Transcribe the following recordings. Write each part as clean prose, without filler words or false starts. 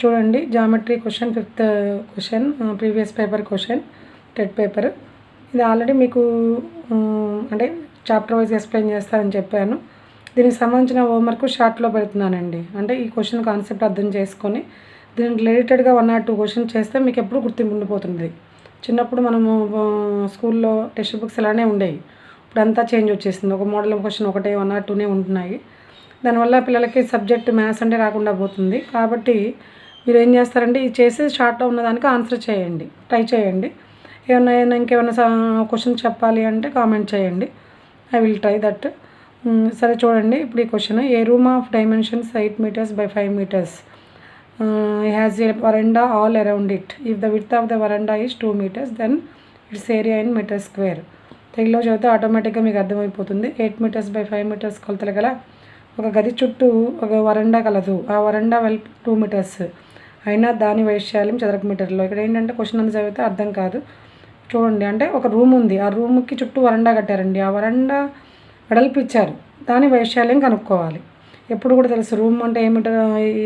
చూడండి, geometry question, 5th question, previous paper question, TET paper. ఇది already మీకు అంటే చాప్టర్ వైజ్ ఎక్స్ప్లెయిన్ చేస్తానని చెప్పాను. దీనికి సంబంధించిన హోంవర్క్ షార్ట్లో పెడుతున్నానండి. అంటే ఈ క్వశ్చన్ కాన్సెప్ట్ అర్థం చేసుకొని దీనికి రిలేటెడ్గా 1 or 2 క్వశ్చన్ చేస్తే మీకు ఎప్పుడు గుర్తింపు ఉండిపోతుంది. చిన్నప్పుడు మనము స్కూల్లో టెక్స్ట్ బుక్స్ ఇలానే ఉండేవి. ఇప్పుడంతా చేంజ్ వచ్చేసింది. ఒక మోడల్ క్వశ్చన్ ఒకటే 1 or 2 ఉంటున్నాయి. దానివల్ల పిల్లలకి సబ్జెక్ట్ మ్యాథ్స్ అంటే రాకుండా పోతుంది. కాబట్టి మీరు ఏం చేస్తారంటే ఇది చేసి షార్ట్లో ఉన్నదానికి ఆన్సర్ చేయండి, ట్రై చేయండి. ఇంకేమైనా క్వశ్చన్ చెప్పాలి అంటే కామెంట్ చేయండి. I will try that. సరే చూడండి, ఇప్పుడు ఈ question. A room of dimensions 8 meters by 5 meters has a veranda all around it. If the width of the veranda is 2 meters, then its area in metres square. తెలుగులో చదివితే ఆటోమేటిక్గా మీకు అర్థమైపోతుంది. 8 meters by 5 meters కొలతలు గల ఒక గది చుట్టూ ఒక వరండా కలదు. ఆ వరండా వెల్ప్ 2 meters అయినా దాని వైశాల్యం చదరపు మీటర్లో. ఇక్కడ ఏంటంటే క్వశ్చన్ అంతా చదివితే అర్థం కాదు. చూడండి, అంటే ఒక రూమ్ ఉంది, ఆ రూమ్కి చుట్టూ వరండా కట్టారండి. ఆ వరండా వెడల్పు ఇచ్చారు, దాని వైశాల్యం కనుక్కోవాలి. ఎప్పుడు కూడా తెలుసు రూమ్ అంటే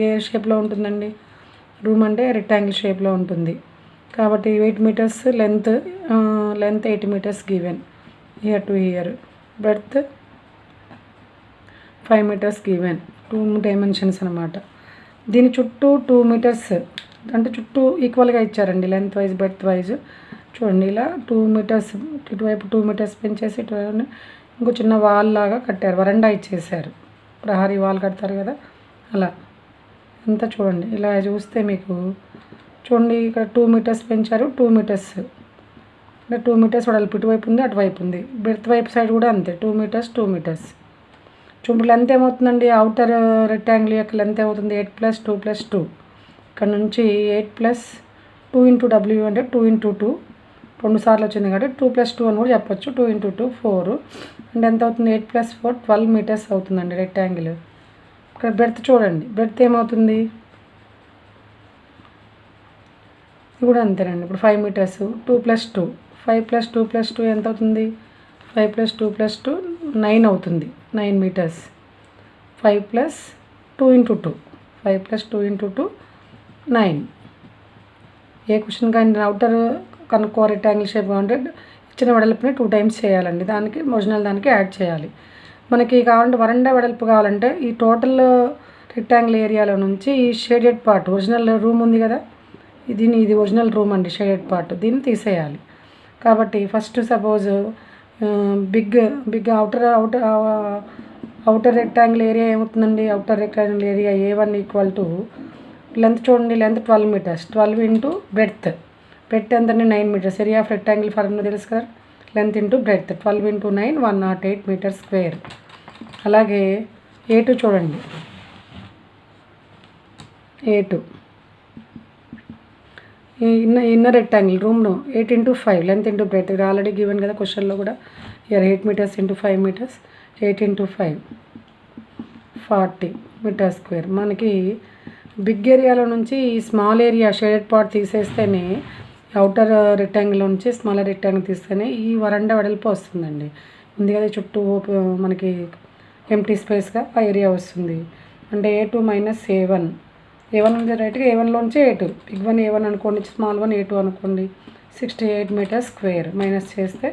ఏ షేప్లో ఉంటుందండి. రూమ్ అంటే రెక్టాంగిల్ షేప్లో ఉంటుంది. కాబట్టి 8 meters length 8 meters given year to year. Breadth 5 meters given. 2 dimensions అనమాట. దీని చుట్టూ 2 meters అంటే చుట్టూ ఈక్వల్గా ఇచ్చారండి, లెంత్ వైజ్ బ్రెడ్త్ వైజ్. చూడండి, ఇలా 2 meters ఇటువైపు 2 meters పెంచేసి ఇటు ఇంకో చిన్న వాల్ లాగా కట్టారు, వరండా ఇచ్చేసారు. ప్రహరీ వాల్ కడతారు కదా, అలా అంతా చూడండి. ఇలా చూస్తే మీకు చూడండి, ఇక్కడ 2 meters పెంచారు, 2 meters అంటే 2 meters వెడల్పు ఇటువైపు ఉంది, అటువైపు ఉంది. బ్రెడ్త్ వైపు సైడ్ కూడా అంతే, 2 meters 2 meters. చూడండి, లెంత్ ఏమవుతుందండి, అవుటర్ రెక్టాంగిల్ యొక్క లెంత్ ఏమవుతుంది, 8 + 2 + 2. ఇక్కడ నుంచి 8 + 2 × W అంటే 2 × 2 2 సార్లు వచ్చింది కాబట్టి 2 + 2 అని కూడా చెప్పొచ్చు. 2 × 2 4 అంటే ఎంత అవుతుంది, 8 + 4 12 meters అవుతుందండి రెక్టాంగిల్. ఇక్కడ బ్రెడ్త్ చూడండి, బ్రెడ్త్ ఏమవుతుంది, ఇది కూడా అంతేనండి. ఇప్పుడు 5 meters 2 + 2 5 + 2 + 2 ఎంత అవుతుంది, 5 + 2 + 2 9 అవుతుంది, 9 meters. 5 + 2 × 2 5 + 2 × 2 9. ఏ క్వశ్చన్ కానీ అవుటర్ కనుక్కో రెక్టాంగిల్ షేప్ అంటే ఇచ్చిన వెడల్పుని 2 times చేయాలండి. దానికి ఒరిజినల్ దానికి యాడ్ చేయాలి. మనకి కావాలంటే వరండా వెడల్పు కావాలంటే ఈ టోటల్ రెక్టాంగిల్ ఏరియాలో నుంచి ఈ షేడెడ్ పార్ట్, ఒరిజినల్ రూమ్ ఉంది కదా, ఇది ఒరిజినల్ రూమ్ అండి, షేడెడ్ పార్ట్, దీన్ని తీసేయాలి. కాబట్టి first suppose big outer rectangle area ఏమవుతుందండి, outer rectangle area A1 = length చూడండి, లెంత్ 12 meters 12 × బ్రెడ్త్ ఎంతండి 9 meters. Area of rectangle formula తెలుసు కదా, లెంత్ × బ్రెడ్త్ 12 × 9 108 meters square. అలాగే A2 చూడండి, A2 ఇన్నర్ రెక్టాంగిల్ రూమ్ను 8 × 5 లెంత్ × బ్రెడ్త్. ఇక్కడ ఆల్రెడీ గివెన్ కదా క్వశ్చన్లో కూడా. Here 8 meters × 5 meters 8 × 5 40 meters square. మనకి బిగ్ ఏరియాలో నుంచి ఈ స్మాల్ ఏరియా షేడెడ్ పార్ట్ తీసేస్తేనే, అవుటర్ రెక్టాంగిల్ నుంచి స్మాలర్ రెక్టాంగిల్ తీస్తేనే ఈ వరండా వెడల్పు వస్తుందండి. ఉంది కదా చుట్టూ మనకి ఎంటీ స్పేస్గా ఆ ఏరియా వస్తుంది. అంటే A2 - A1 ఉంది రైట్గా, A1లోంచి A2, బిగ్ వన్ A1 అనుకోండి, స్మాల్ వన్ A2 అనుకోండి. 68 meters square మైనస్ చేస్తే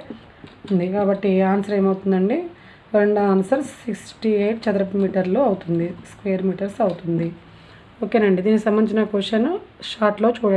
ఉంది. కాబట్టి ఆన్సర్ ఏమవుతుందండి, వరండా ఆన్సర్ 68 చదరపు మీటర్లు అవుతుంది, స్క్వేర్ మీటర్స్ అవుతుంది. ఓకేనండి, దీనికి సంబంధించిన క్వశ్చన్ షార్ట్లో చూడండి.